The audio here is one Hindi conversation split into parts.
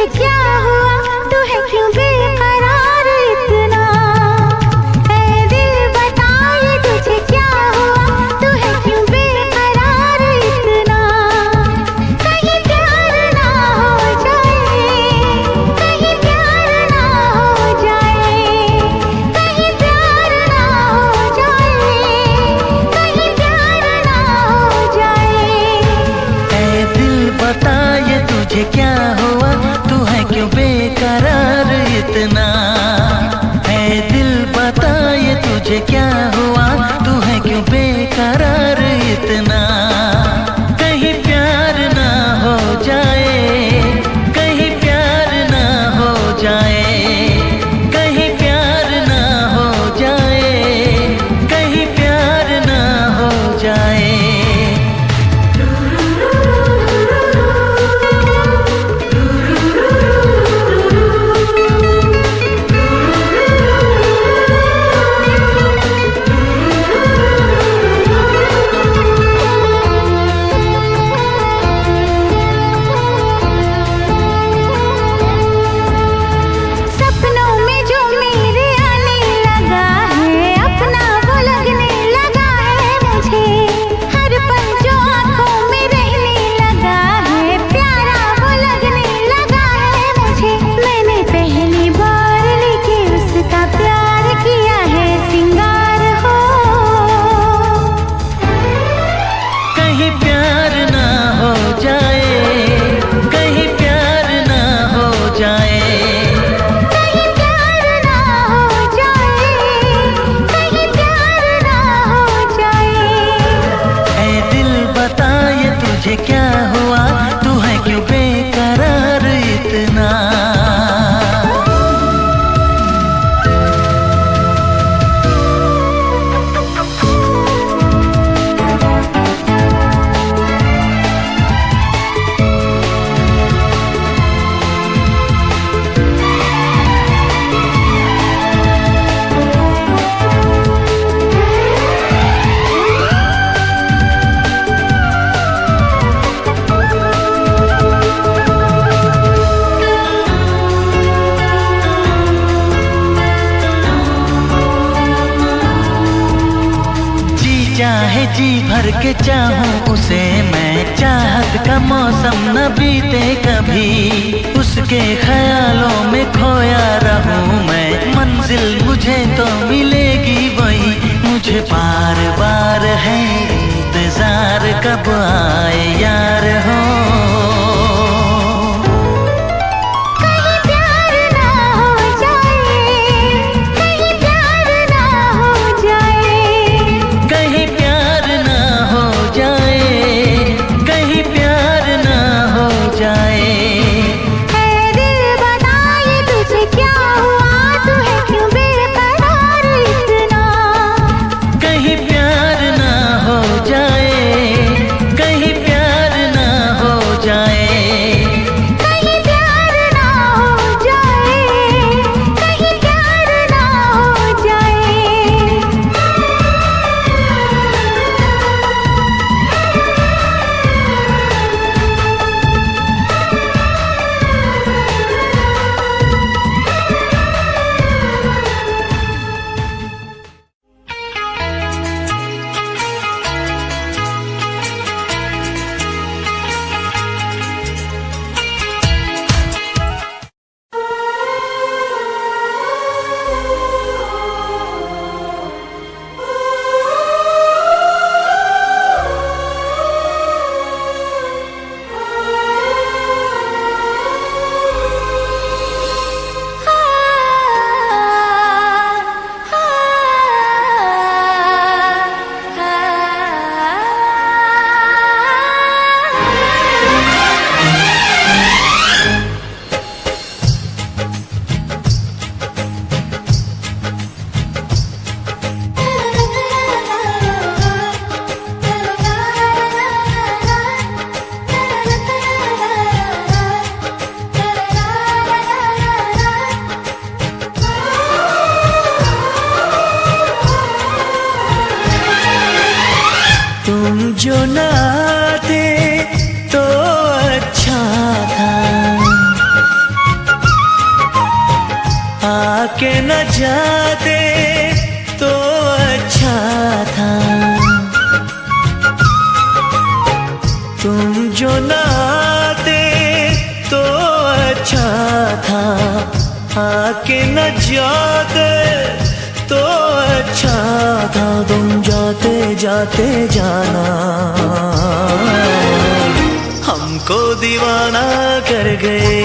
तुझे क्या हुआ, तू है क्यों बेकरार इतना? ऐ दिल बता ये तुझे क्या हुआ, तू है क्यों बेकरार इतना? कहीं प्यार ना हो जाए, कहीं प्यार ना हो जाए, कहीं प्यार ना हो जाए, कहीं प्यार ना हो जाए। ऐ दिल बता ये तुझे क्या हुआ, तू है क्यों बेकरार इतना? ऐ दिल बता ये तुझे क्या हुआ, तू है क्यों बेकरार इतना? कहीं प्यार ना हो जाए, कहीं प्यार ना हो जाए, कहीं प्यार ना हो जाए, कहीं प्यार ना हो जाए। सपनों में जो मेरे आने लगा है, अपना वो लगने लगा है मुझे। हर पल जो आँखों में रहने लगा है, प्यारा वो लगने लगा है मुझे। मैंने पहली बार लेके उसका प्यार किया है सिंगार हो। कहीं प्यार ना हो जाए, कहीं प्यार ना हो जाए, कहीं प्यार ना हो जाए, कहीं प्यार ना हो जाए। ऐ दिल बता ये तुझे क्या हुआ, तू है क्यों बेकरार इतना? जी चाहे जी भर के चाहूं उसे मैं, चाहत का मौसम न बीते कभी, उसके ख्यालों में खोया रहूं मैं। मंजिल मुझे तो मिलेगी वही, मुझे बार बार है इंतजार कब आए यार हो। कहीं प्यार ना हो जाए, कहीं प्यार ना हो जाए, कहीं प्यार ना हो जाए, कहीं प्यार ना हो जाए। ऐ दिल बता ये तुझे क्या हुआ, तू है क्यों बेकरार इतना? कहीं प्यार ना हो जाए, कहीं प्यार ना आके न जाते तो अच्छा था। तुम जो न आते तो अच्छा था, आके न जाते तो अच्छा था। तुम जाते जाते जाना हमको दीवाना कर गए।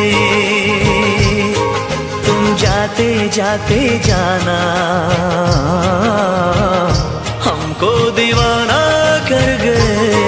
तुम जाते जाते जाना हमको दीवाना कर गए।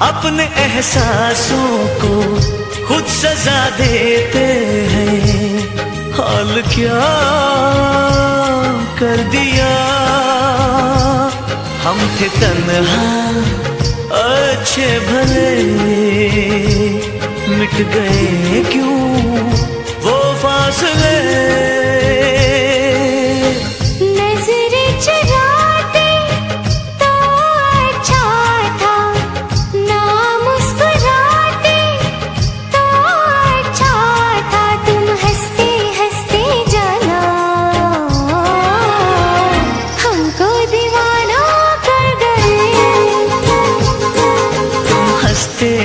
अपने एहसासों को खुद सजा देते हैं। हाल क्या कर दिया, हम थे तन्हा अच्छे भले, मिट गए क्यों वो फासले।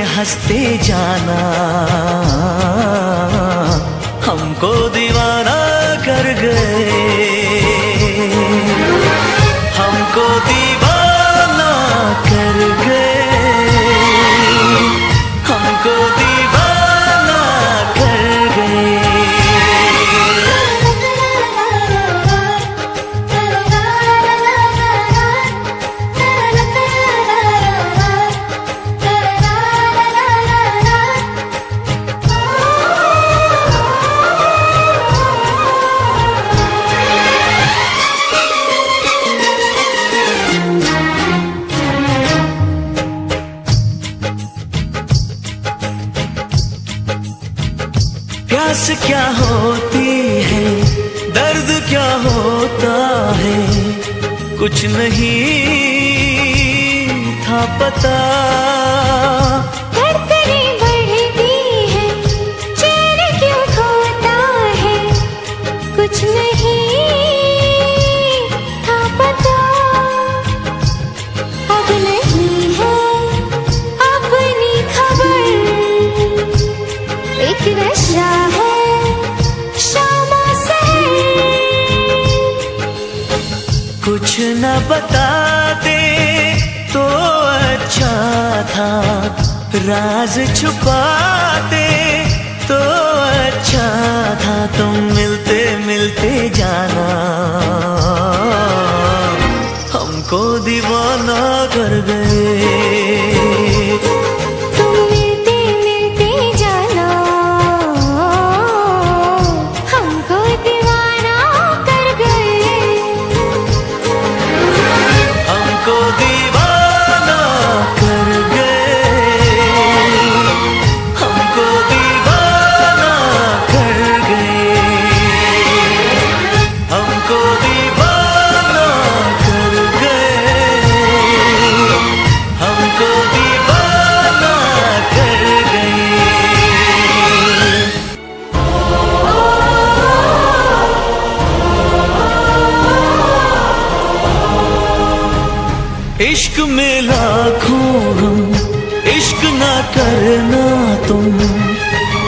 हंसते जाना हमको दीवाना कर गए। हमको दीवाना कर गए, हमको दीवाना कर गए। प्यास क्या होती है, दर्द क्या होता है, कुछ नहीं था पता। धड़कनें बढ़ती है, चैन क्यों खोता है, कुछ नहीं था पता। अब नहीं है अपनी खबर, एक नशा है शामा सहर। कुछ न बताते तो अच्छा था, राज छुपाते तो अच्छा था। तुम मिलते मिलते जाना हमको दीवाना कर गए। हमको में लाखों हम, इश्क ना करना तुम।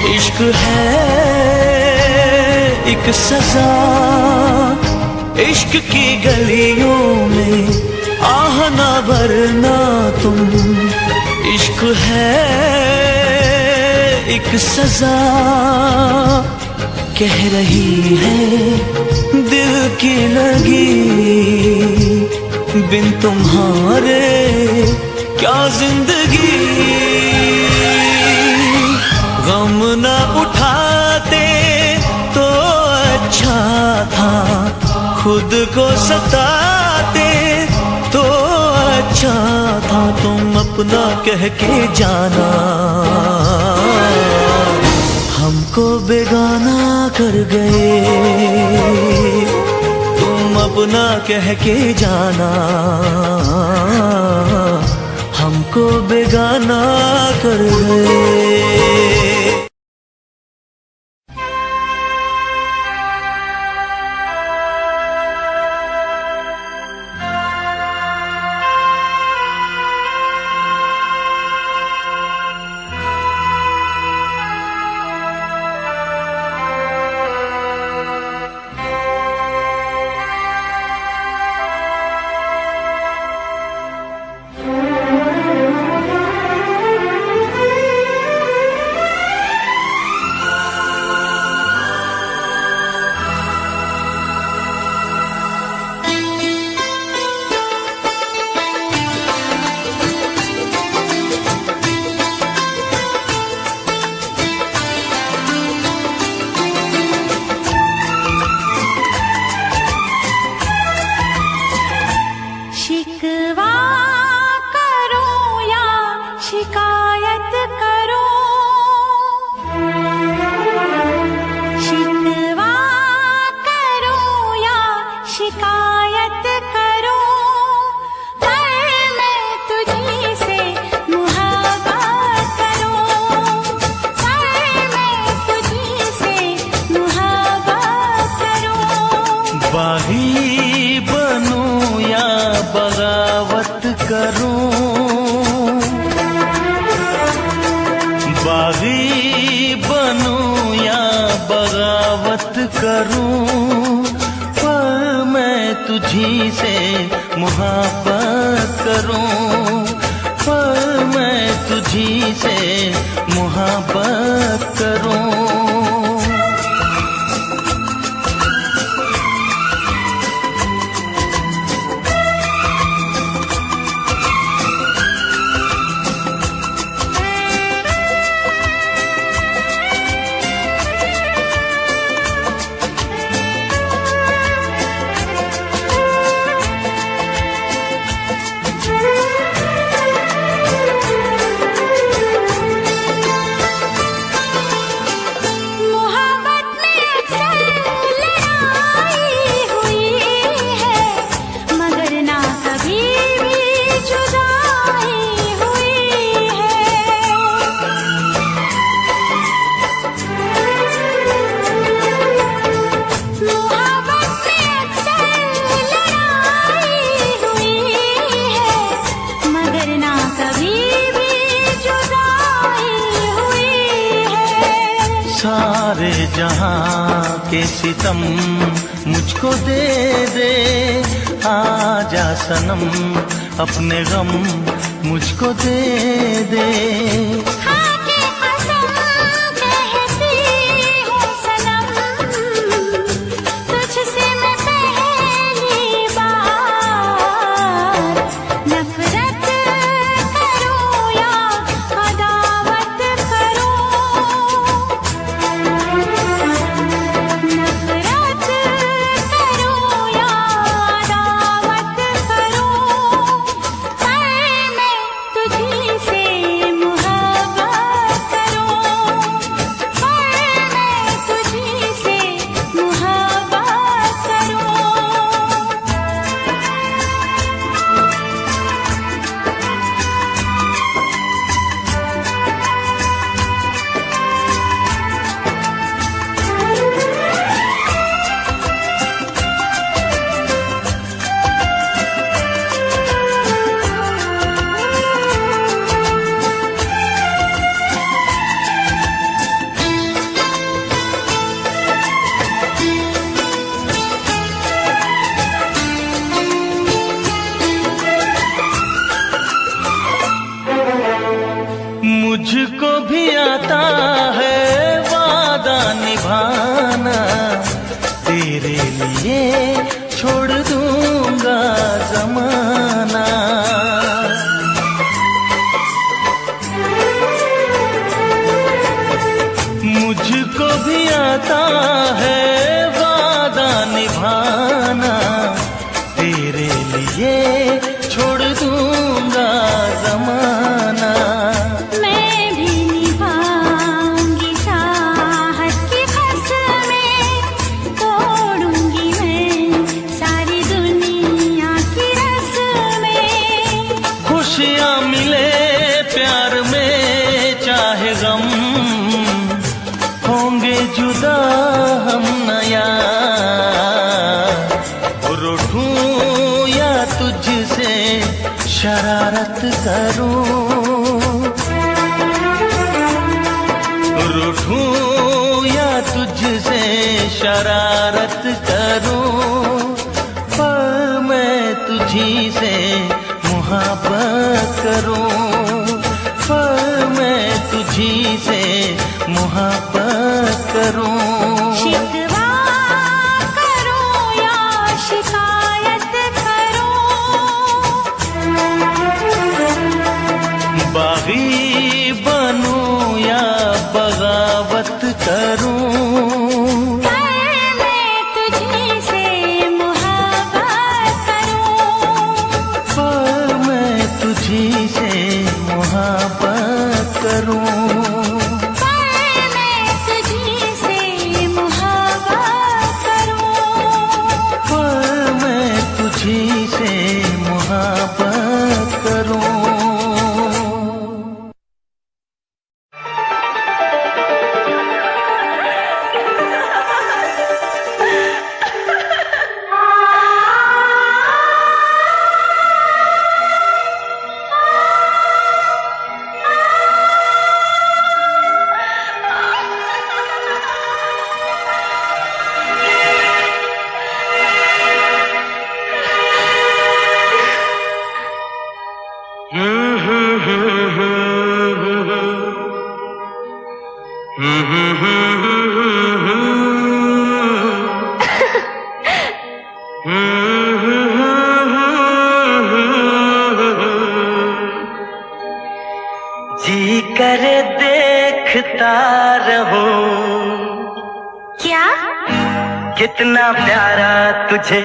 इश्क है एक सजा, इश्क की गलियों में आह ना भरना तुम। इश्क है एक सजा, कह रही है दिल की लगी, बिन तुम्हारे क्या जिंदगी। गम न उठाते तो अच्छा था, खुद को सताते तो अच्छा था। तुम अपना कह के जाना, हमको बेगाना कर गए। तुम अपना कह के जाना, हमको बेगाना कर गए। बागी बनूं या बगावत करूं, बागी बनूं या बगावत करूं, पर मैं तुझी से मुहब्बत करूं, पर मैं तुझी से मुहब्बत करूं। सारे जहां के सितम मुझको दे दे, आजा सनम अपने गम मुझको दे दे। से लिए छोड़ दूंगा जमाना। मुझको भी आता है वादा निभाना, तेरे लिए छोड़ दूंगा जमाना। मैं भी निभाऊंगी चाहत की कसमें, तोड़ूंगी मैं सारी दुनिया की रस्में। खुशियाँ मिले प्यार में चाहे गम, होंगे जुदा हम नया। रूठूं या तुझसे शरारत करूं, रूठूं या तुझसे शरारत करूं, पर मैं तुझी से मोहब्बत करूं, पर मैं तुझी से मोहब्बत करूं। शिकवा करूं या शिकायत करूं, बागी बनूं या बगावत करूं, मैं तुझी से मोहब्बत करूं, पर मैं तुझी से मोहब्बत करूं। तुझी से मोहब्बत करूं। जी करे देखता रहूं, क्या कितना प्यारा तुझे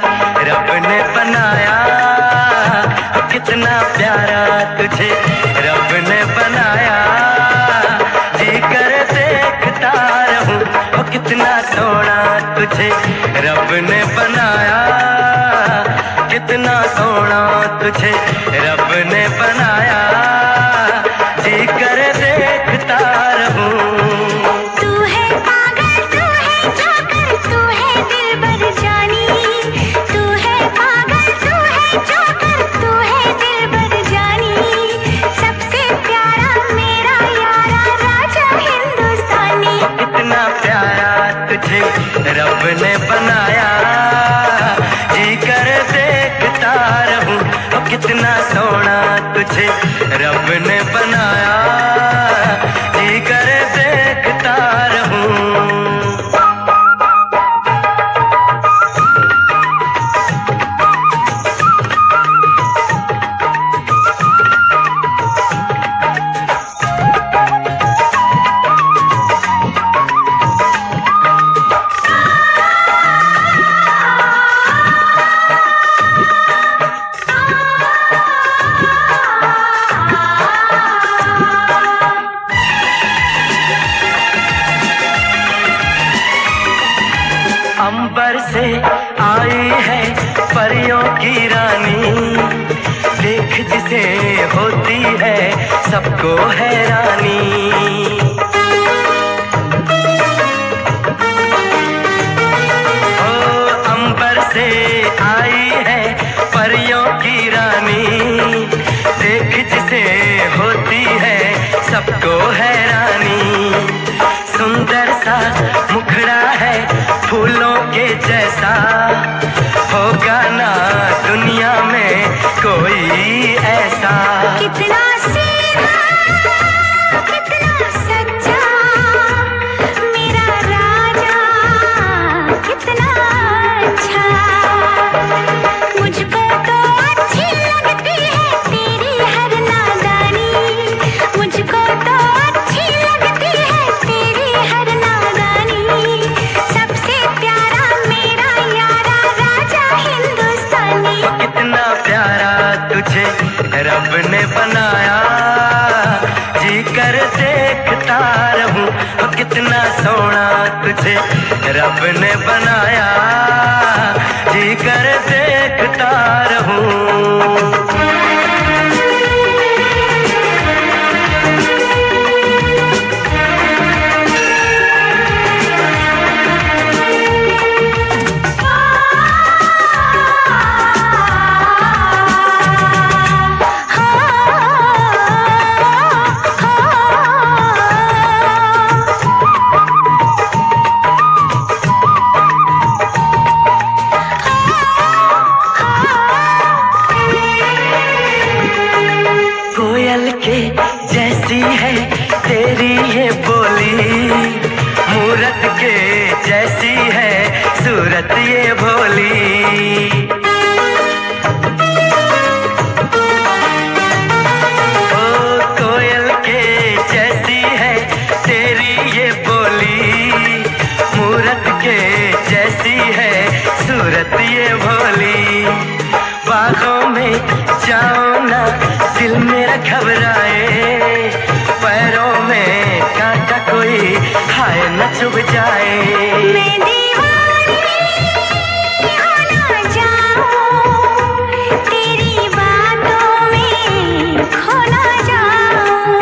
रब ने बनाया, कितना प्यारा तुझे रब ने बनाया। जी करे देखता रहूं, कितना सोना तुझे रब ने बनाया, कितना सोना तुझे रब ने बनाया। जी करे देखता रहूं। तू है पागल, तू है जोकर, तू है दिलबर जानी। तू है पागल, तू है जोकर, तू है दिलबर जानी। सबसे प्यारा मेरा यारा राजा हिंदुस्तानी। कितना प्यारा तुझे रब ने बनाया, जी करे देखता रहूं। कितना सोना तुझे रब ने बनाया, जी करे देखता रहूं। अंबर से आई है परियों की रानी, देख जिसे होती है सबको हैरानी। ओ अंबर से आई है परियों की रानी, देख जिसे होती है सबको हैरानी। सुंदर सा मुखड़ा है फूलों के जैसा, होगा ना दुनिया में कोई ऐसा। कितना सीधा, कितना तुझे रब ने बनाया, जी कर देखता रहूं। कोयल के जैसी है तेरी ये बोली, मूरत के जैसी है सूरत ये भोली। ओ कोयल के जैसी है तेरी ये बोली, मूरत के जैसी है सूरत ये भोली। बागों में जाओ ना दिल मेरा घबराए, पैरों में कांटा कोई हाय न चुभ जाए। मैं दीवानी हो ना जाऊं, तेरी बातों में खो ना जाऊं।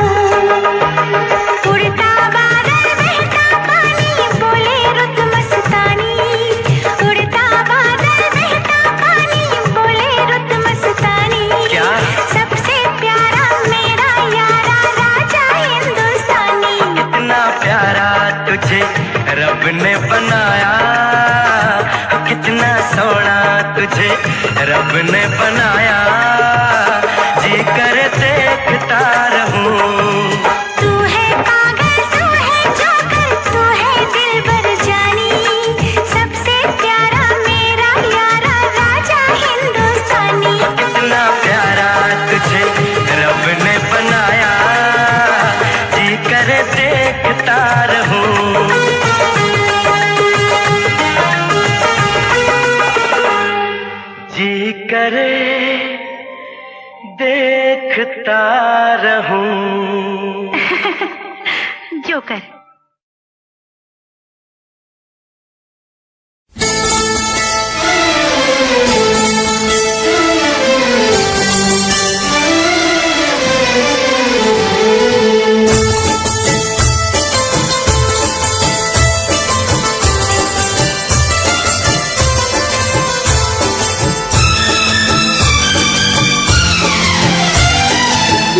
उड़ता बादल बहता पानी बोले रुत मस्तानी, उड़ता बादल बहता पानी बोले रुत मस्तानी। क्या? सबसे प्यारा मेरा यारा राजा हिंदुस्तानी। कितना प्यारा तुझे रब ने बनाया, कितना सोना तुझे रब ने बनाया, जी कर देखता रहूं। तू है पागल तू है जोकर तू है दिलबर जानी, सबसे प्यारा मेरा यारा राजा हिंदुस्तानी। कितना प्यारा तुझे रब ने बनाया, जी कर देखता रहूं। जी करे देखता रहूं। जोकर।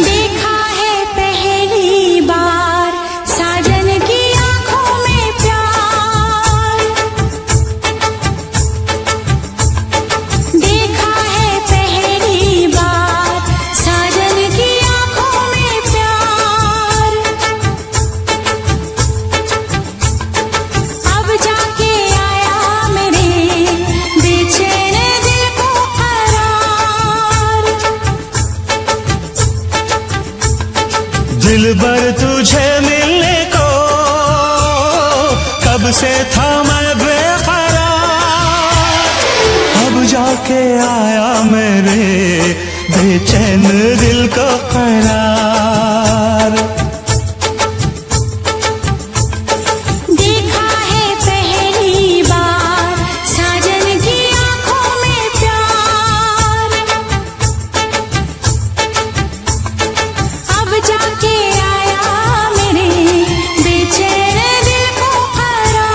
देखा है पहली बार साजन की आंखों में प्यार, देखा है पहली बार साजन की आंखों में प्यार। अब जाके आया मेरे बेचैन दिल को करार। दिलबर तुझे मिलने को कब से था मैं बेकरार, अब जाके आया मेरे बेचैन दिल को करार। देखा है पहली बार साजन की आंखों में प्यार, अब जाके आया मेरे बेचैन दिल को करार।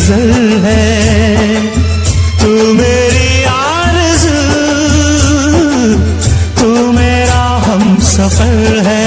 गजल है, तू मेरी आरज़ू, तू मेरा हमसफर है।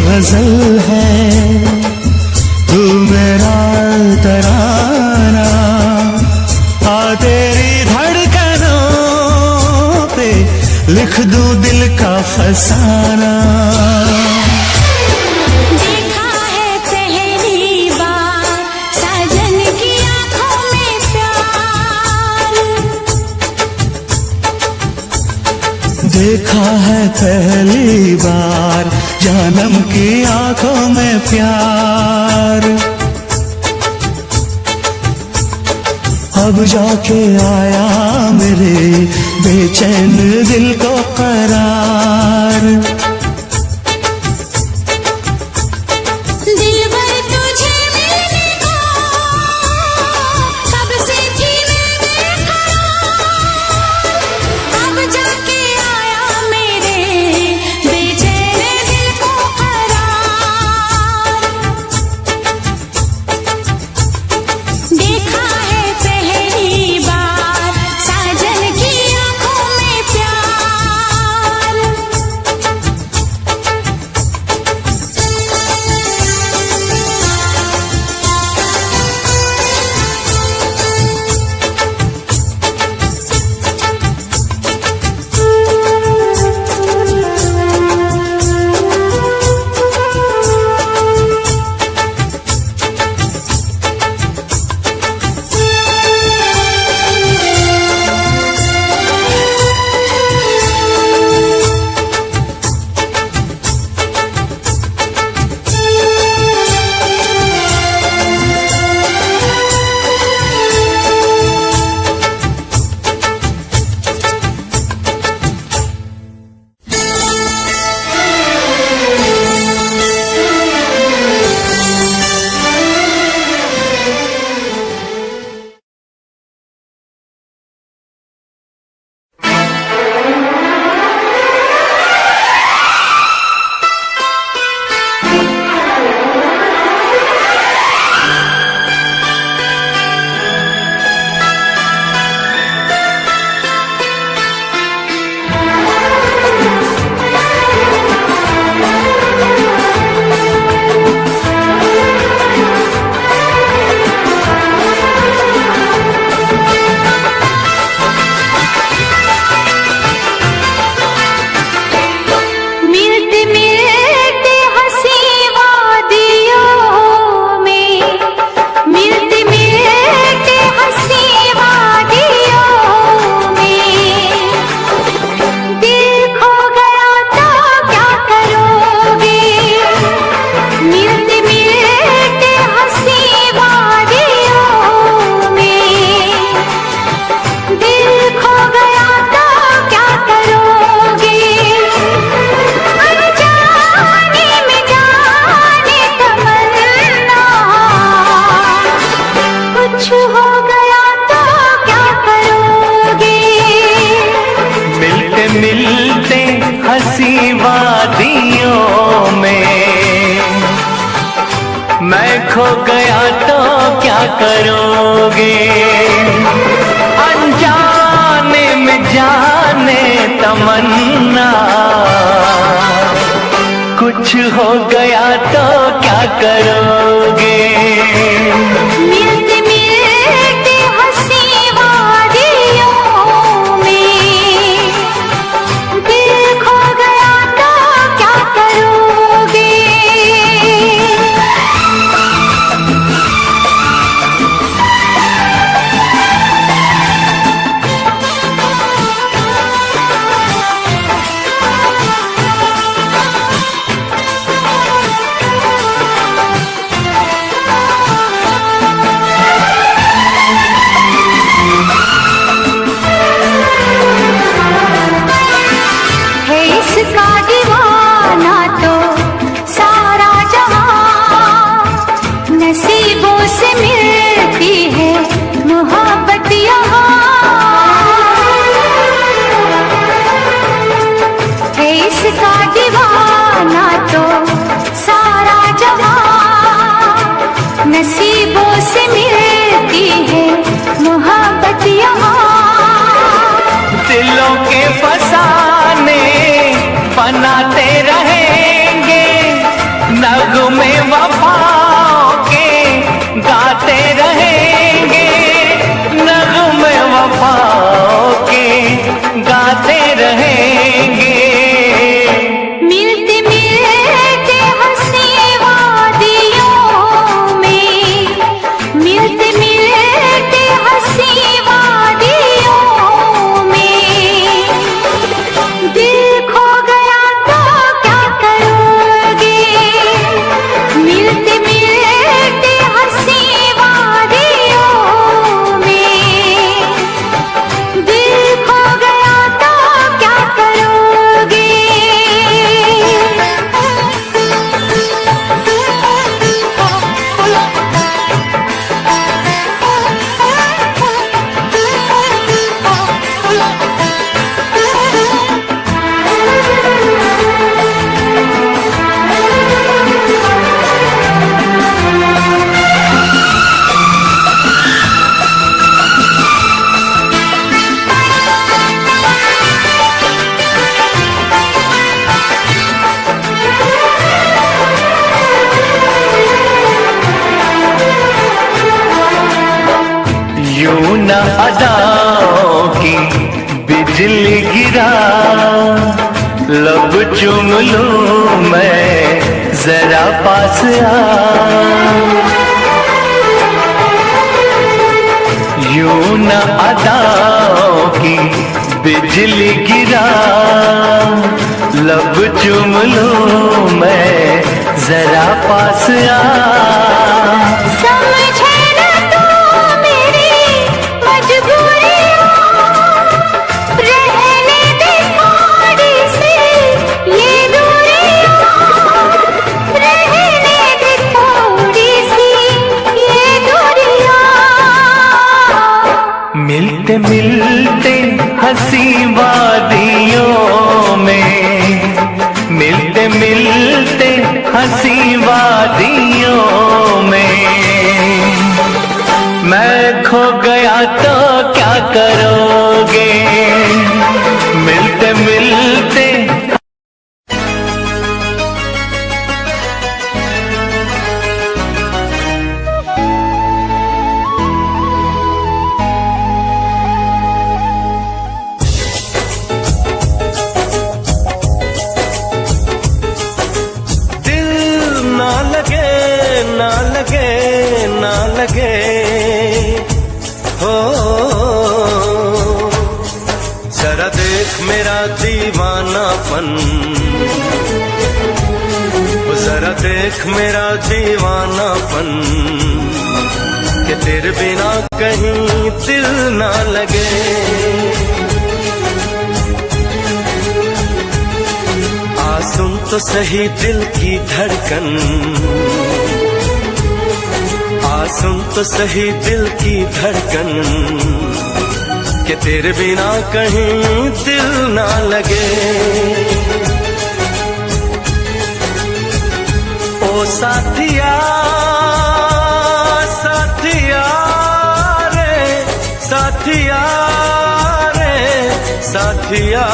गजल है, तू मेरा तराना, आ तेरी धड़कनों पे लिख दूं दिल का फसाना। देखा है पहली बार साजन की आंखों में प्यार, देखा है पहली बार जानम की आंखों में प्यार। अब जाके आया मेरे बेचैन दिल को करार। दिलबर तुझे मिलने को कब से थी मैं बेकरार, अब जाके आया मेरे बेचैन दिल को करार। देखा है पहली बार साजन की आंखों में प्यार, वादियों में। मैं खो गया तो क्या करोगे, अनजाने में जाने तमन्ना। कुछ हो गया तो क्या करोगे। मिलते मिलते हंसी वादियों में, दिल खो गया तो क्या करोगे। इसका दीवाना तो सारा जहां, नसीबों से मिलती है मोहब्बत यहाँ। है इसका दीवाना तो सारा जहां, नसीबों से मिलती है मोहब्बत यहाँ। दिलों के फसाने बनाते रहेंगे, नगमे वफाओं के गाते रहेंगे, नगमे वफाओं के गाते रहेंगे। मिलते मिलते हंसी वादियों में, मिलते मिलते हंसी वादियों में, दिल खो गया तो क्या करोगे। मिलते मिलते हंसी वादियों में, दिल खो गया तो क्या करोगे। यूं न अदाओं की बिजली गिरा, लब चूम लूं मैं जरा पास आ। यूं न अदाओं की बिजली गिरा, लब चूम लूं मैं जरा पास आ। समझे न तू मेरी मजबूरियां, रहने दे थोड़ी सी ये दूरियां, रहने दे थोड़ी सी ये दूरियां। मिलते मिलते हंसी वादियों में, मिलते मिलते हंसी वादियों में। मैं खो गया तो क्या करोगे। मिलते मिलते ना लगे हो। जरा देख मेरा दीवानापन, जरा देख मेरा दीवानापन, कि तेरे बिना कहीं दिल ना लगे। आ सुन तो सही दिल की धड़कन, आ सुन तो सही दिल की धड़कन, कि तेरे बिना कहीं दिल ना लगे। साथिया साथिया रे साथिया रे साथिया।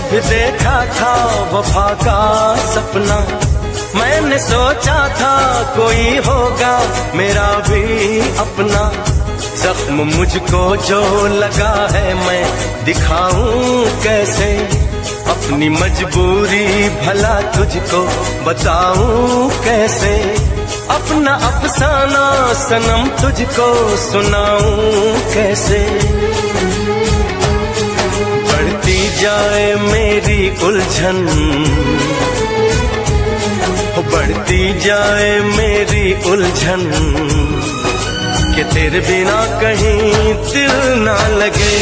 भी देखा था वफा का सपना, मैंने सोचा था कोई होगा मेरा भी अपना। जख्म मुझको जो लगा है मैं दिखाऊं कैसे, अपनी मजबूरी भला तुझको बताऊं कैसे। अपना अफसाना सनम तुझको सुनाऊं कैसे। बढ़ती जाए मेरी उलझन, बढ़ती जाए मेरी उलझन, कि तेरे बिना कहीं दिल ना लगे।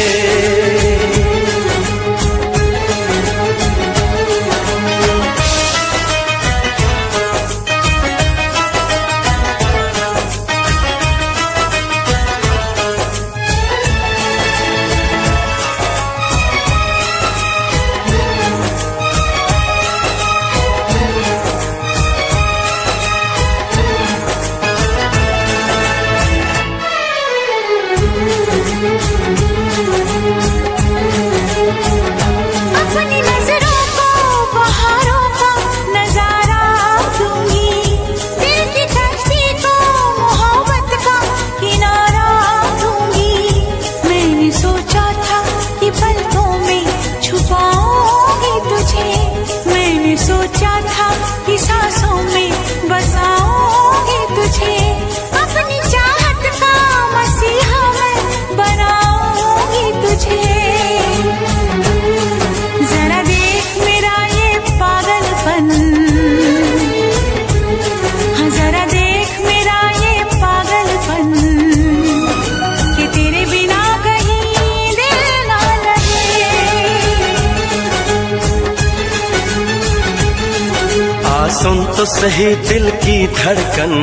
सुन तो सही दिल की धड़कन,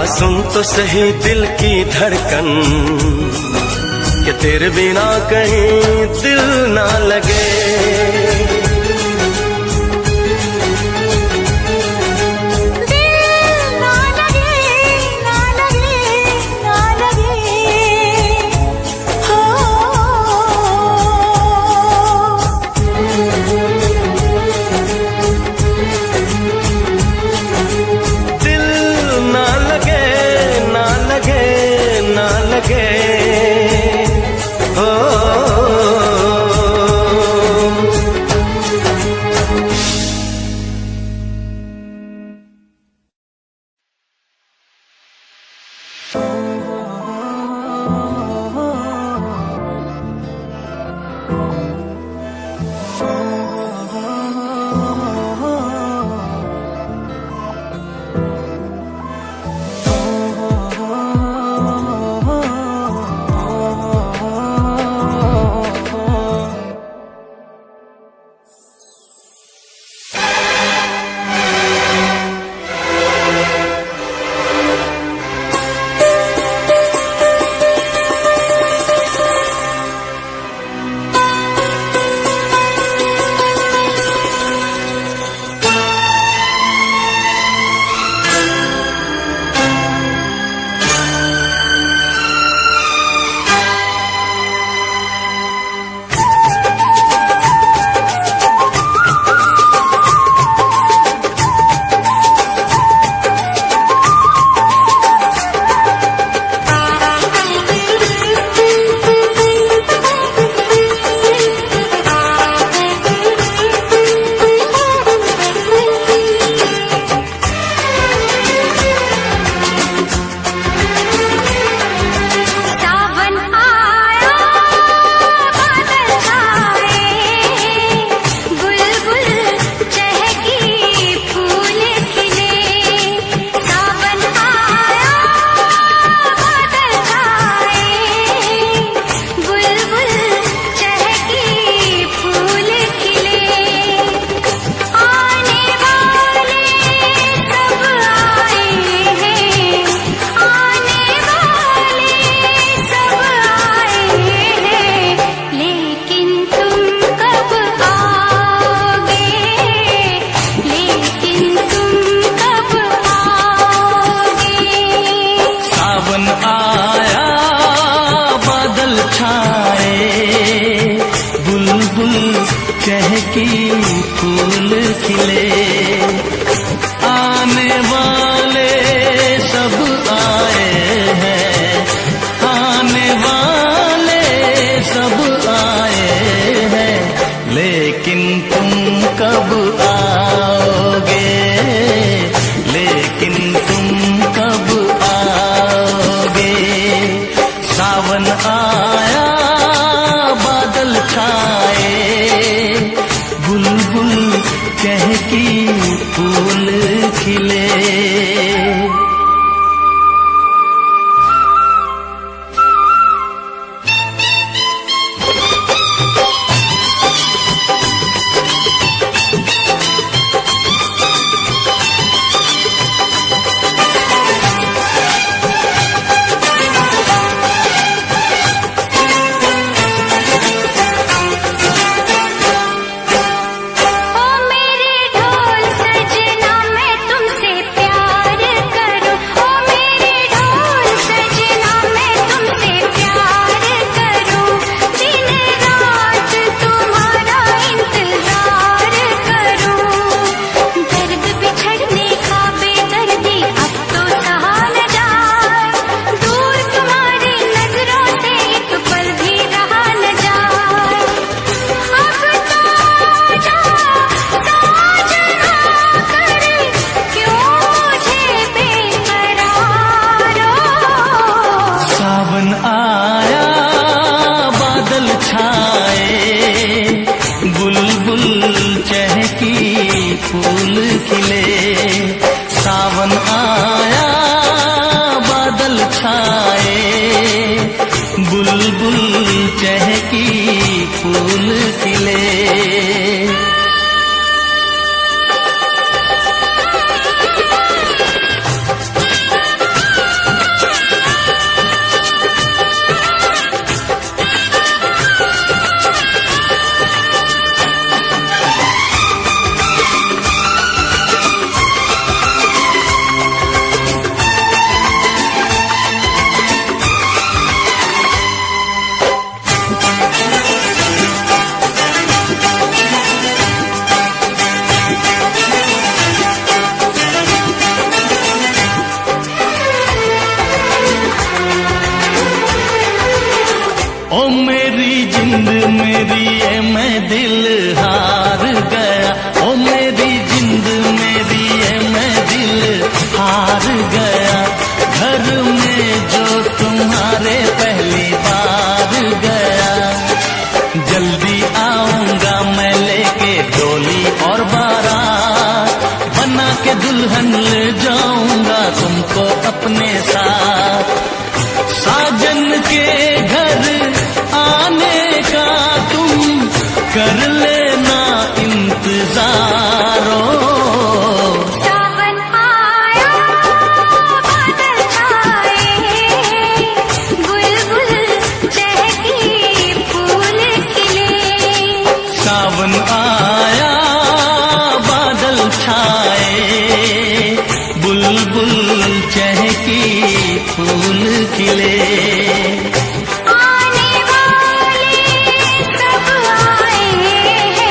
सुन तो सही दिल की धड़कन, कि तेरे बिना कहीं दिल ना लगे। बुलबुल चहकी फूल खिले। आने वाले सब आए हैं, आने वाले सब आए हैं, लेकिन तुम कब आओगे, लेकिन तुम कब आओगे। सावन आया बादल छाए, बुलबुल चहकी फूल खिले। ओ मेरे ढोल सजना मैं तुमसे प्यार करूं, ओ मेरे ढोल सजना मैं तुमसे प्यार करूं, दिन रात तुम्हारा इंतजार करूं। दर्द बिछड़ने का बेदर्दी अब तो सहा न जाए, दूर तुम्हारी नजरों से एक पल भी रहा न जाए। अब तो जा साजना कर क्यों मुझे बेकरार हो। सावन आया बादल छाए, बुलबुल चहकी फूल खिले। सावन आया बादल छाए, बुलबुल चहकी फूल खिले। ओ मेरी जिंद मेरी ये मैं दिल हार गया, ओ मेरी जिंद मेरी ये मैं दिल हार गया। घर में जो तुम्हारे पहली बार गया, जल्दी आऊंगा मैं लेके डोली और बारात, बना के दुल्हन ले जाऊंगा तुमको अपने साथ। साजन के घर आने का तुम कर लेना इंतजार। सावन आया बादल छाए, बुलबुल चहकी फूल खिले। सावन आया बादल छाए, बुलबुल चहकी फूल खिले। आने वाले सब आए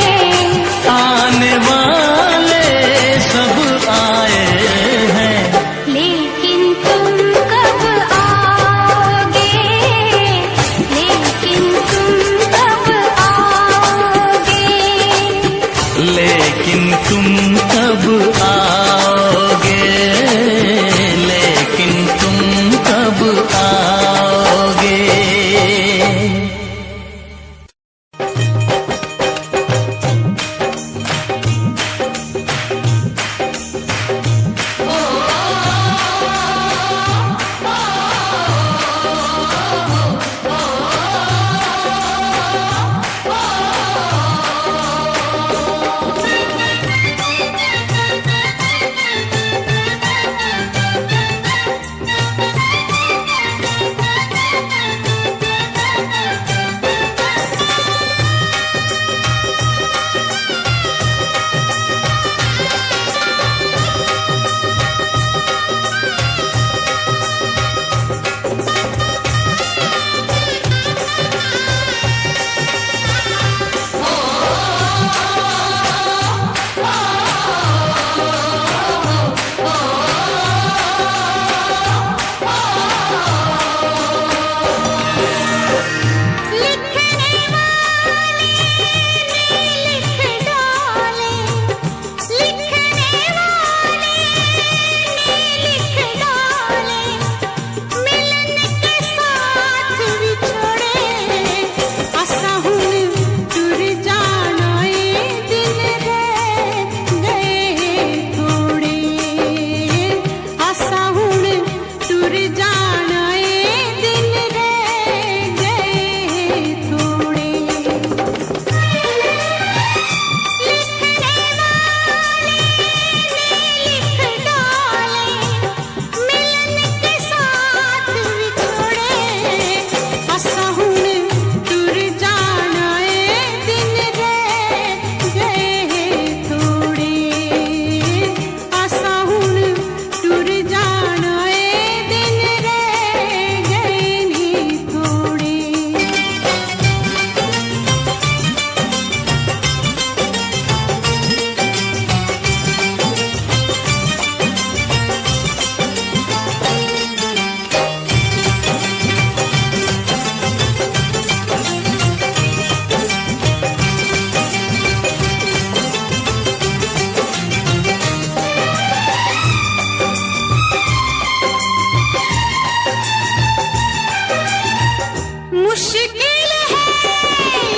मुश्किल है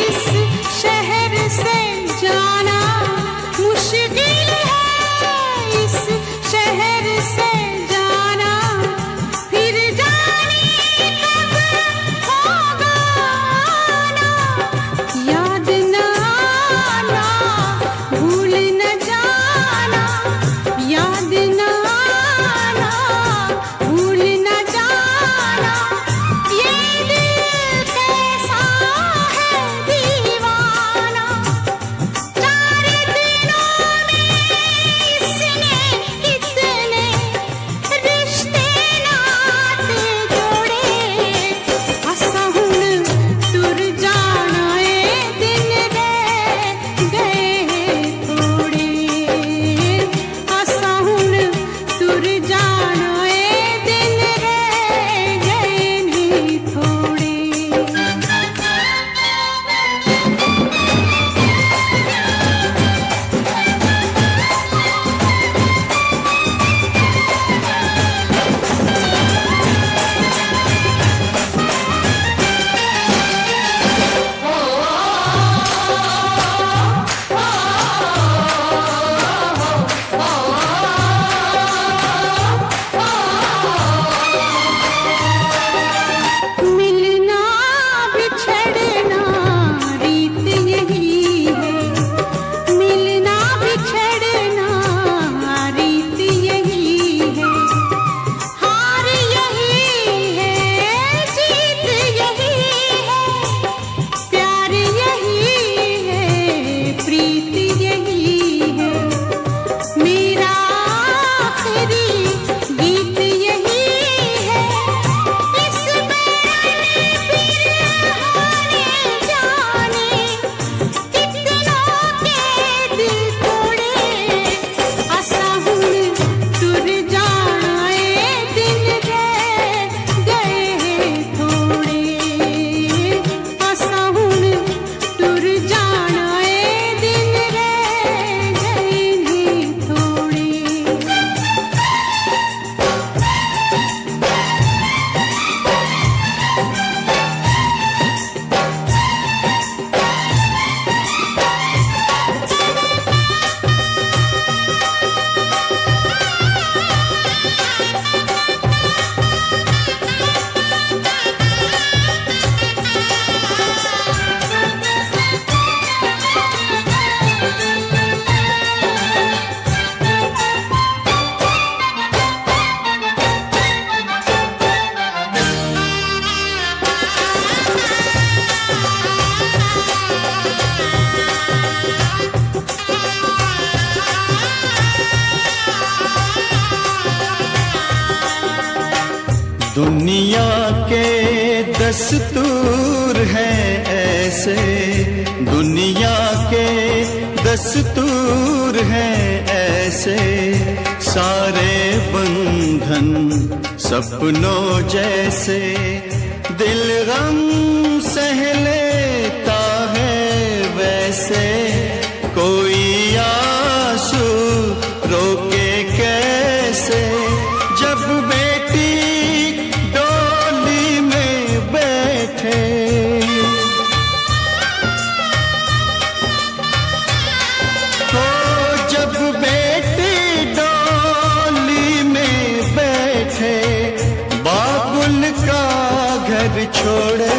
इस शहर से जाना, मुश्किल है इस शहर से जाना, फिर जाने कब होगा आना, याद न आना, भूल न जाना, याद न आना, भूल न जाना, ये दिल कैसा है दीवाना, 4 दिनों में इसने कितने रिश्ते नाते जोड़े, असा हुण तुर जाना ए दिन रह गए थोड़े, असा हुण तुर जाना ए दिन रह गए नी थोड़े। मिलना बिछड़ना रीत यही है, मिलना बिछड़ना रीत यही है, हार यही है, जीत यही है, प्यार यही है, प्रीत यही है, मेरा आखिरी गीत यही है, इस जाने कितनों के दिल तोड़े, असा हुण तुर जाना ए दिन रह गए थोड़े, असा हुण तुर जाना ए दिन रह गए नी थोड़े। दुनिया के दस्तूर हैं ऐसे, दुनिया के दस्तूर हैं ऐसे, सारे बंधन सपनों जैसे, दिल गम सह लेता है वैसे, कोई आंसू रोके कैसे, जब बेटी डोली में बैठे, तो जब बेटी डोली में बैठे, बाबुल का घर छोड़े,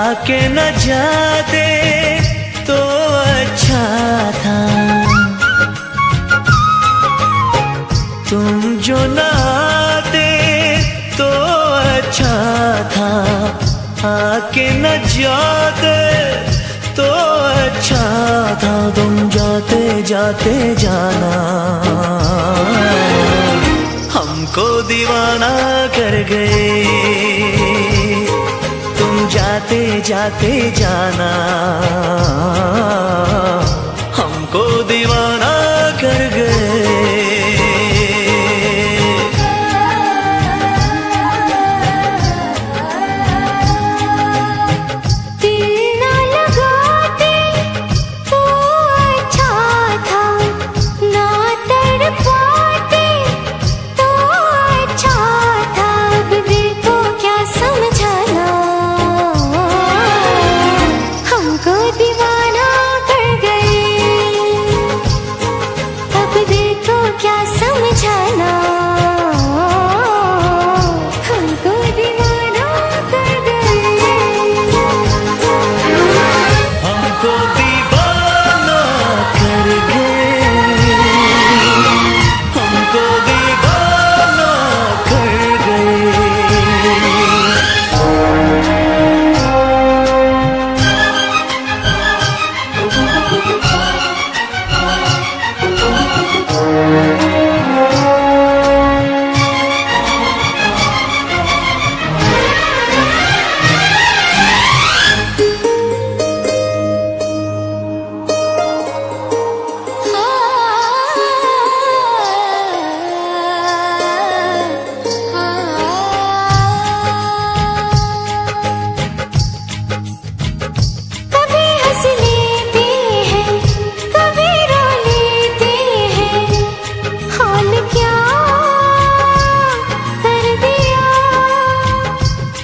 आके न जाते तो अच्छा था, तुम जो न आते तो अच्छा था, आके न जाते तो अच्छा था, तुम जाते जाते जाना हमको दीवाना कर गए, तुम जाते जाते जाना हमको दीवाना कर गए।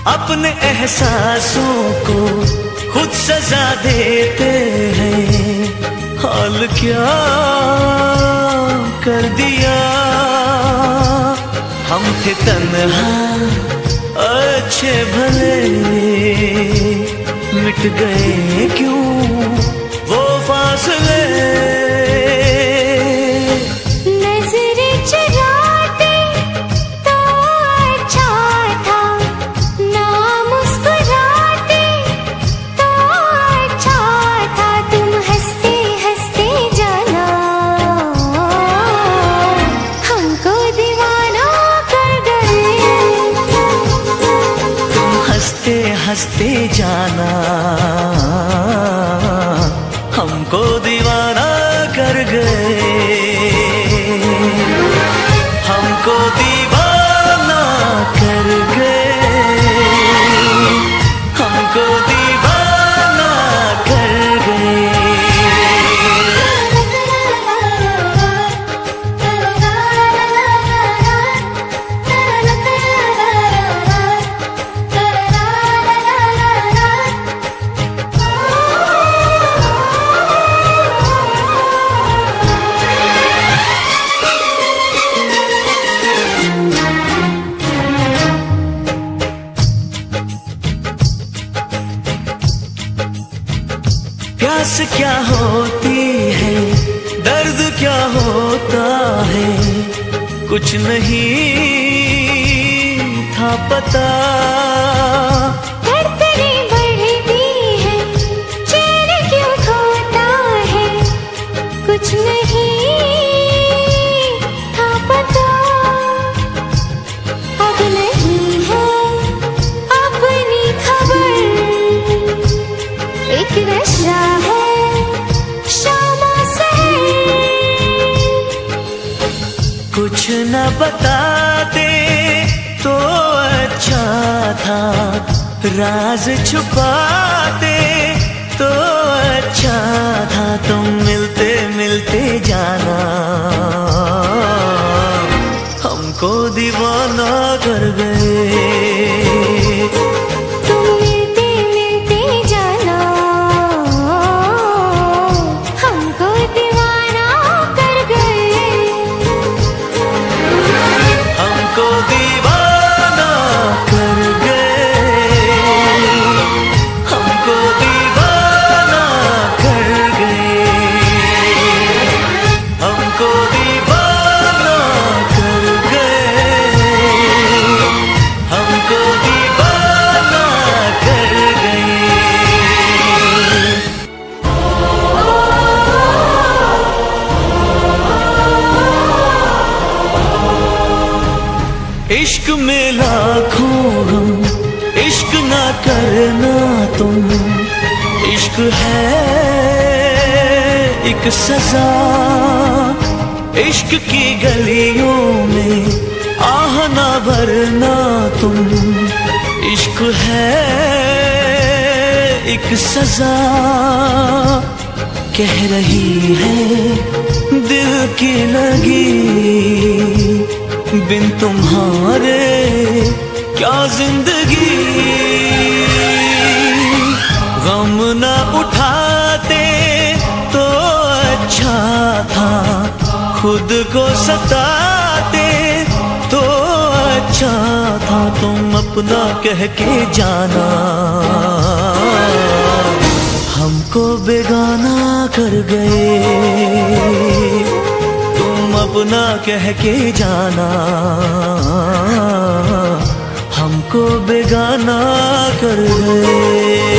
अपने एहसासों को खुद सजा देते हैं, हाल क्या कर दिया। हम थे तन्हा अच्छे भले, मिट गए क्यों वो फासले। हंसते जाना हमको दीवाना कर गए, हमको दीवाना कर गए, हमको दीवाना कर गए। प्यास क्या होती है, दर्द क्या होता है, कुछ नहीं था पता। धड़कने बढ़ती है, चैन क्यों खोता है, कुछ नहीं था पता। अब नहीं है अपनी खबर, एक नशा है शामा सहर। कुछ न बताते तो अच्छा था, राज छुपाते तो अच्छा था, तुम मिलते मिलते जाना हमको दीवाना कर गए। तुम मिलते मिलते जाना हमको दीवाना कर गए, हमको दीवाना कर गए, हमको इश्क में लाखों गम, इश्क ना करना तुम। इश्क है एक सजा, इश्क की गलियों में आह ना भरना तुम। इश्क है एक सजा, कह रही है दिल की लगी, बिन तुम्हारे क्या जिंदगी। गम ना उठाते तो अच्छा था, खुद को सताते तो अच्छा था। तुम अपना कह के जाना, हमको बेगाना कर गए। तुम अपना कह के जाना, हमको बेगाना कर गए।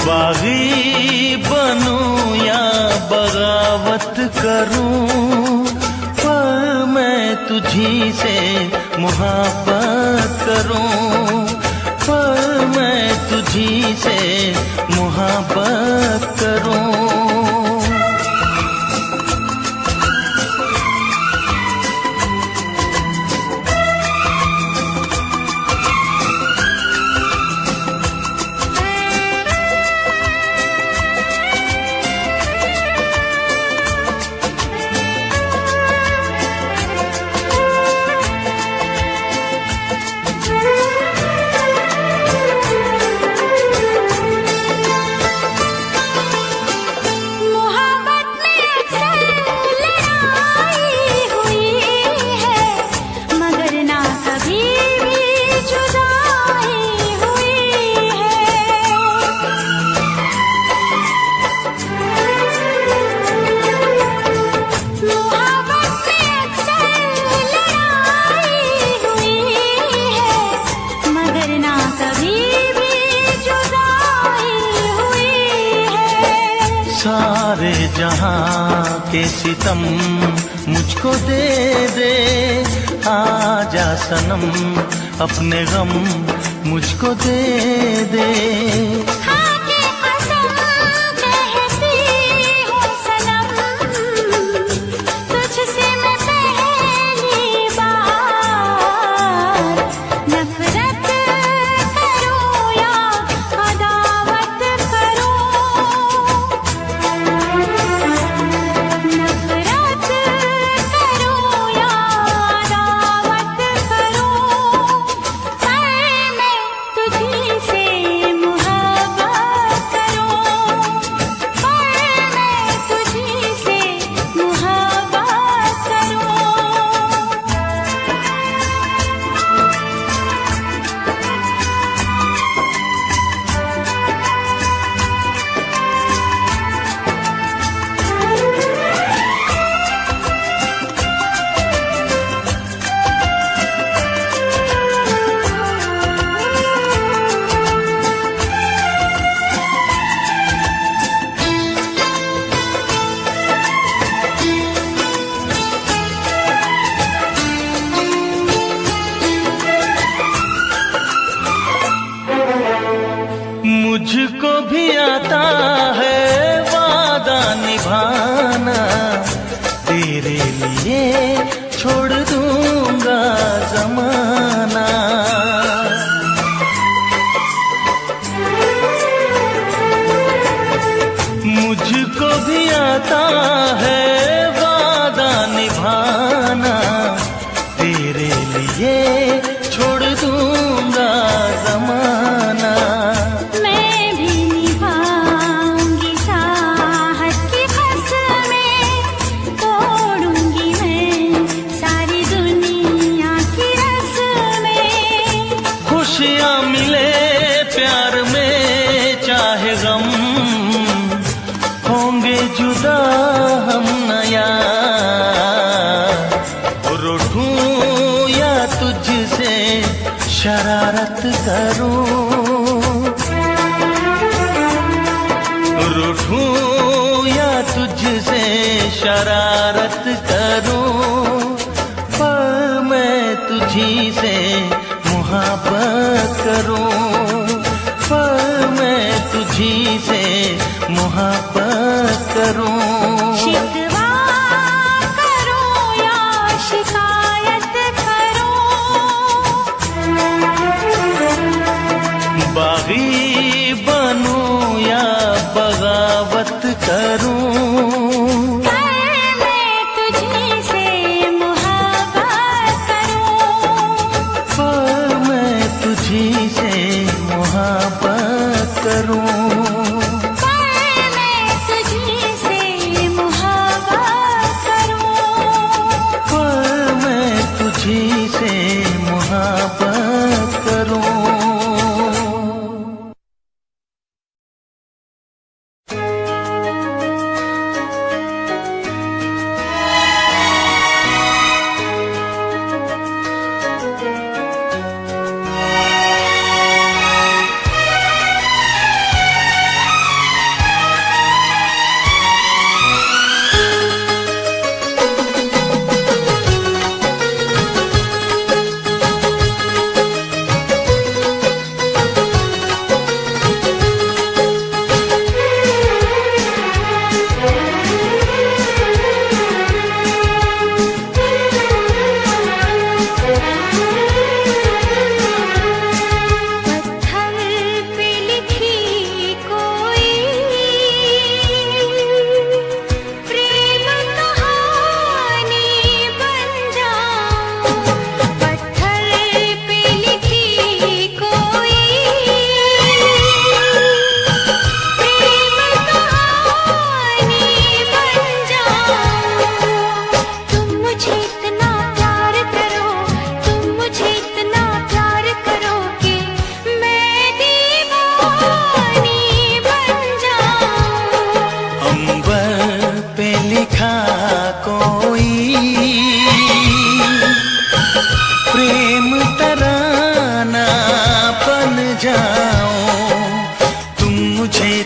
बागी बनूं या बगावत करूं, पर मैं तुझी से मुहब्बत करूं, पर मैं तुझी से मुहब्बत करूं। सारे जहां के सितम मुझको दे दे, आजा सनम अपने गम मुझको दे दे। मुझको भी आता है वादा निभाना, तेरे लिए छोड़ दूंगा जमाना। मुझको भी आता है वादा निभाना, तेरे लिए छोड़ दूंगा जमाना। खुशियाँ मिले प्यार में चाहे गम, होंगे जुदा हम नया। रूठूं या तुझसे शरारत करूं, रूठूं या तुझसे शरारत करूं, पर मैं तुझी से मोहब्बत करूं, पर मैं तुझी से मोहब्बत करूं। शिकवा करो या शिकायत करो, बागी बनूं या बगावत करूं, तुझी से मोहब्बत करूं, पर मैं तुझी से मोहब्बत करूं, पर मैं तुझी से मोहब्बत करूं।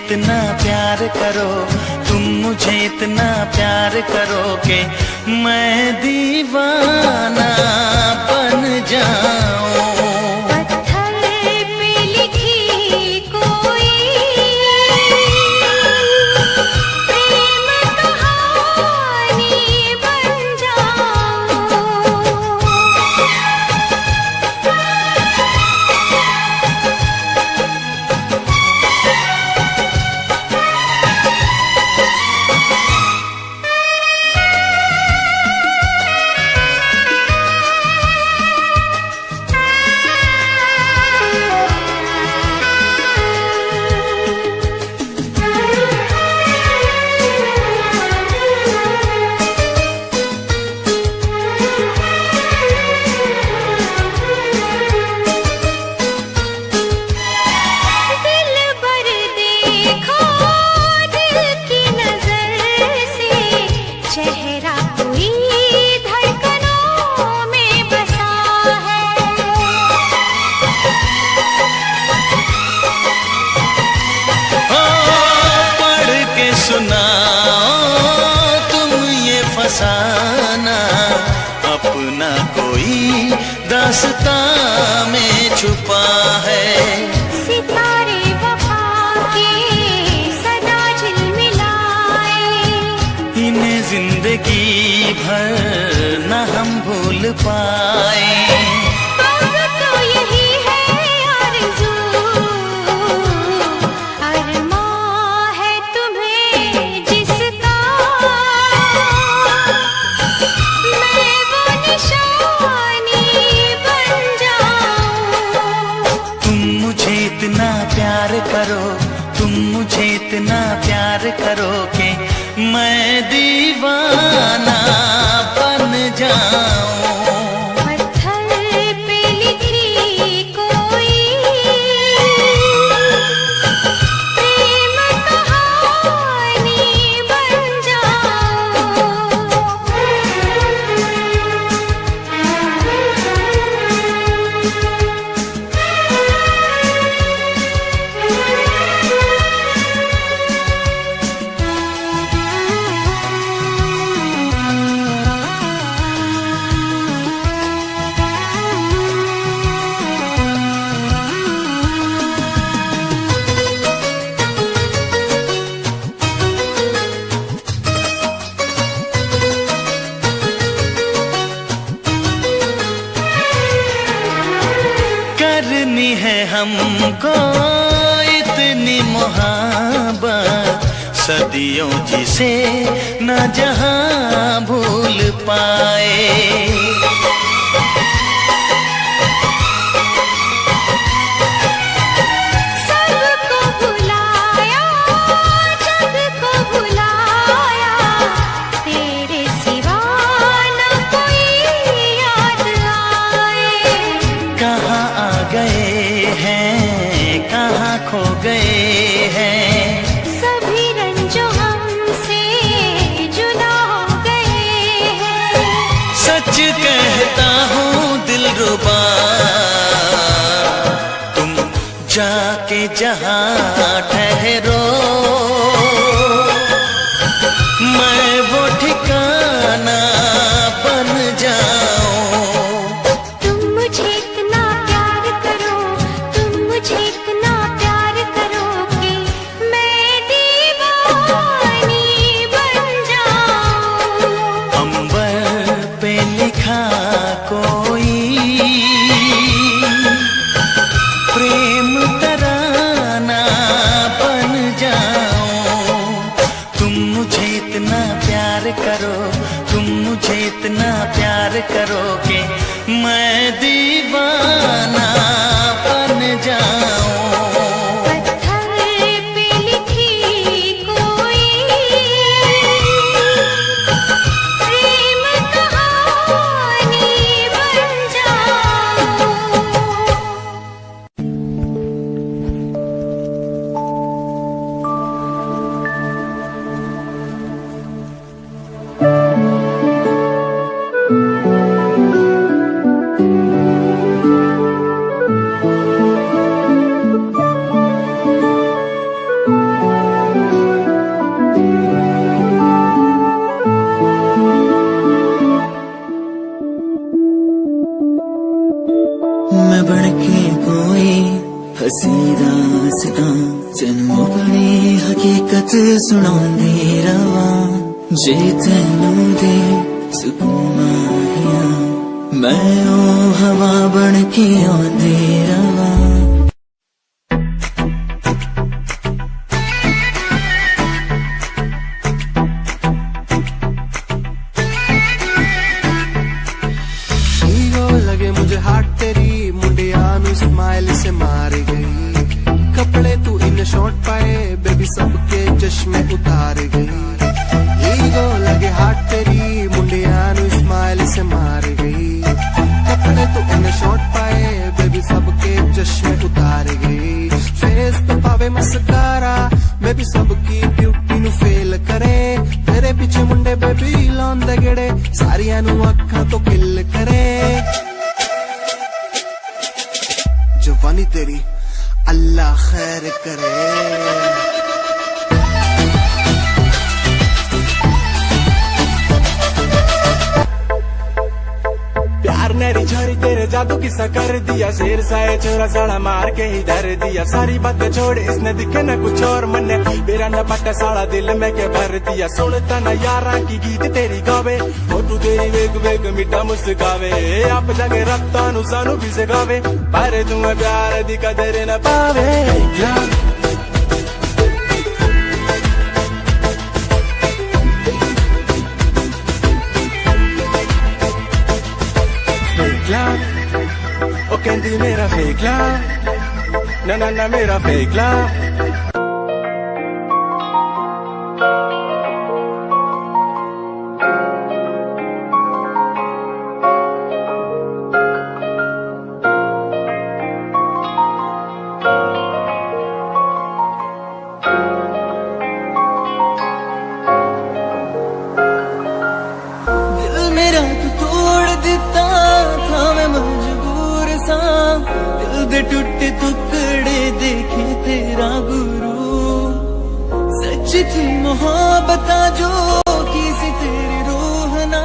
इतना प्यार करो, तुम मुझे इतना प्यार करोगे मैं दीवाना बन जाऊं। पत्थर पे लिखी कोई प्रेम कहानी बन जाऊं। फसाना अपना कोई दास्तां में छुपा है। सितारे वफा के सदा झिलमिलाए, इन्हें जिंदगी भर न हम भूल पाए। अब तो यही है आरज़ू, अरमां है तुम्हें जिसका, मैं वो निशानी बन जाऊं। तुम मुझे इतना प्यार करो, तुम मुझे इतना प्यार करो कि मैं दीवाना बन जाऊं। पत्थर पे लिखी कोई प्रेम कहानी बन जाऊं। करनी है हमको इतनी मोहब्बत, सदियों जिसे न जहां भूल पाए। सबको भुलाया, जग को भुलाया, तेरे सिवा न कोई याद आए। कहाँ आ गए हैं, कहाँ खो गए हैं, सभी रंजो हमसे जुदा हो गए हैं। सच कहता हूँ दिलरुबा, तुम जाके जहाँ ठहरो, मैं वो ठिकाना बन जाऊं। तुम मुझे इतना प्यार करो, तुम मुझे इतना प्यार करो कि मैं दीवानी बन जाऊं। अंबर पे लिखा कोई प्रेम तराना बन जाऊं। तुम मुझे इतना प्यार करो, तुम मुझे इतना प्यार दास्तां तैनू अपनी हकीकत सुनांदी रवां जे तैनू दे सुकून माहिया मैं ओ हवा बन के आंदी रवां लगे मुझे हाथ तेरी मुंडिया नु स्माइल से मार गई कपड़े तू इन शॉर्ट पाए बेबी सबके चश्मे उतार गई हीरो लगे हाथ तेरी मुंडिया नु स्माइल से मार गई कपड़े तू इन शॉर्ट पाए बेबी सबके चश्मे उतार गई फेस पे पावे मस्कारा बेबी सबकी ब्यूटी नु फेल करे तेरे पीछे मुंडे बेबी लांदे गेड़े सारियां नु अखां तो किल करे जवानी तेरी अल्लाह खैर करे प्यार नेरी झड़ी तेरे जादू किस्सा कर दिया शेर साए छोरा साड़ा मार के ही धर दिया सारी बातें छोड़ इसने दिखे न कुछ और मन ने मेरा न पट्टा साड़ा दिल में के भर दिया सुनता न यारा की गीत तेरी गावे फोटू तेरी वेग वेग मिठा मुस्कावे आप जगे रखता नु सानू भी से गावे पर तुम्हें प्यार दी कदर न पावे O कहती मेरा फेक ला ना मेरा फेक ला दिल मेरा तू तोड़ दिता था मैं मजबूर सा दिल दे टूटे टुकड़े देखे तेरा गुरु सच थी मोहब्बत जो किसी तेरी रूह ना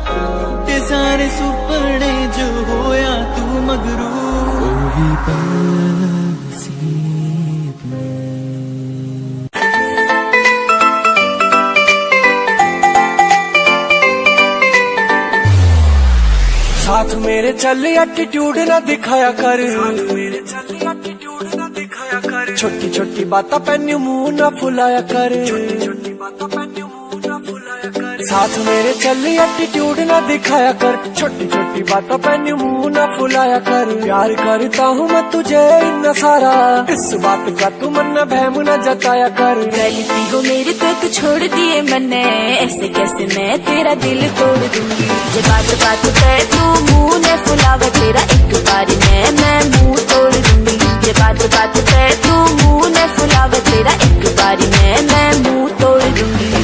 टूटे सारे सुपने जो होया तू मगरू भी साथ मेरे चल एटीट्यूड ना दिखाया कर छोटी छोटी बातें पे न्यू मुंह ना फुलाया कर साथ मेरे चल एटीट्यूड ना दिखाया कर छोटी छोटी बातों पे न्यू मुंह ना फुलाया कर प्यार करता हूँ मैं तुझे इतना सारा इस बात का तू मन न बहम न जताया कर गलती हो मेरी तो तू छोड़ दिए मैंने ऐसे कैसे मैं तेरा दिल तोड़ दूंगी जे बात बात पे तू मुंह ने फुलावा तेरा एक बार मैं मुंह तोड़ दूंगी जे बात बात पे तू मुंह ने फुलावा तेरा एक बार मैं मुंह तोड़ दूंगी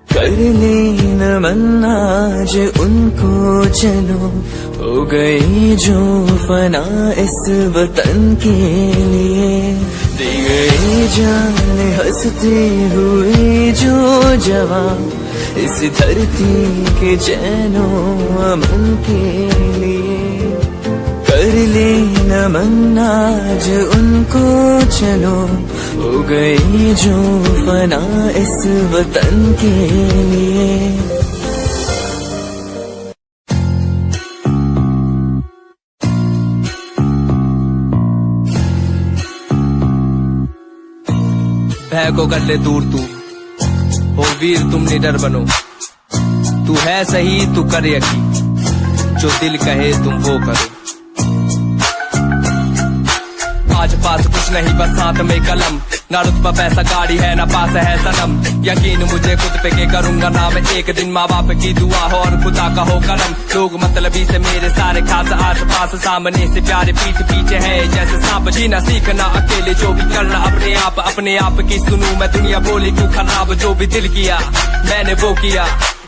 कर लेना मन आज उनको चलो हो गई जो फना इस वतन के लिए दे गई जान हंसते हुए जो जवान इस धरती के चैनो अमन के लिए कर लेना मन आज उनको चलो हो गई जो फना इस वतन के लिए भय को कर ले दूर तू हो वीर तुम निडर बनो तू है सही तू कर यकीन जो दिल कहे तुम वो करो आज पास कुछ नहीं बस हाथ में कलम ना रुतबा पैसा गाड़ी है ना पास है सनम। यकीन मुझे खुद पे के करूंगा ना मैं एक दिन, माँ बाप की दुआ हो और खुदा का हो करम। लोग मतलबी से मेरे सारे खास आस पास, सामने से प्यारे पीठ पीछे है जैसे सांप। जीना सीखना अकेले जो भी करना अपने आप की सुनूं मैं दुनिया बोली क्यों खराब। जो भी दिल किया मैंने वो किया,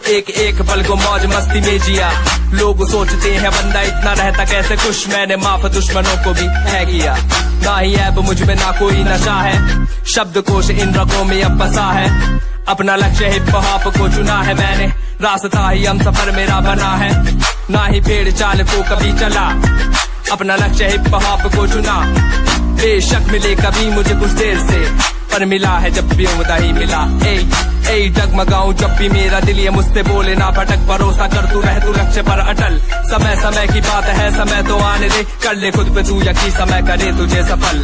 एक एक पल को मौज मस्ती में जिया। लोग सोचते हैं बंदा इतना रहता कैसे खुश, मैंने माफ दुश्मनों को भी है किया। ना ही ऐब मुझ में ना कोई नशा है, शब्दकोश इन रगों में अब बसा है। अपना लक्ष्य हिप हॉप को चुना है मैंने, रास्ता ही हम सफर मेरा बना है। ना ही भेड़ चाल को कभी चला, अपना लक्ष्य हिप हॉप को चुना। बेशक मिले कभी मुझे कुछ देर से, पर मिला है जब भी उम्दा ही मिला। ए डगमगाऊं जब भी मेरा दिल ये मुझसे बोले ना भटक, भरोसा कर तू रह तू लक्ष्य पर अटल। समय समय की बात है, समय तो आने दे, कर ले खुद पे तू यकीन, समय करे तुझे सफल।